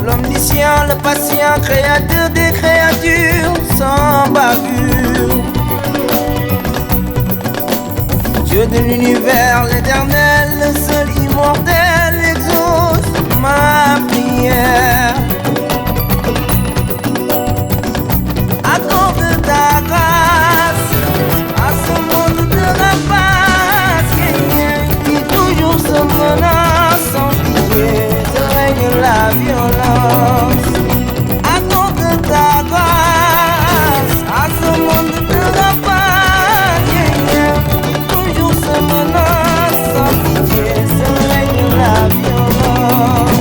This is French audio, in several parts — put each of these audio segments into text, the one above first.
l'omniscient, le patient, créateur des créatures sans bavure. Dieu de l'univers, l'éternel, le seul immortel, exauce ma prière. Accorde ta grâce à ce monde de rapaces qui toujours se menace sans pitié, te règne la violence. Accorde ta grâce à ce monde de rapaces qui toujours se menace sans pitié, te règne la violence.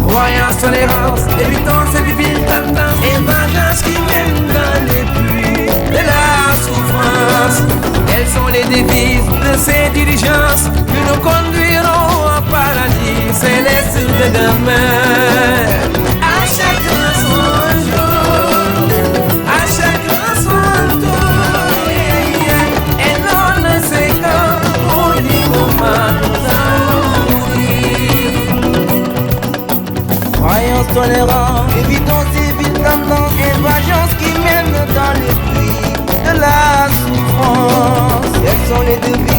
Voyance, tolérance, évitance et vivible tendance, émergence qui mène dans les pluies de la souffrance. Quelles sont les devises de ces dirigences que nous conduirons au paradis céleste de demain? À chacun son jour, à chacun son tour, et non ne sait quand au moment nous allons mourir. Croyance tolérante, évitons ces villes tendances, émergence qui mène dans les pluies de la souffrance. Quelles sont les devises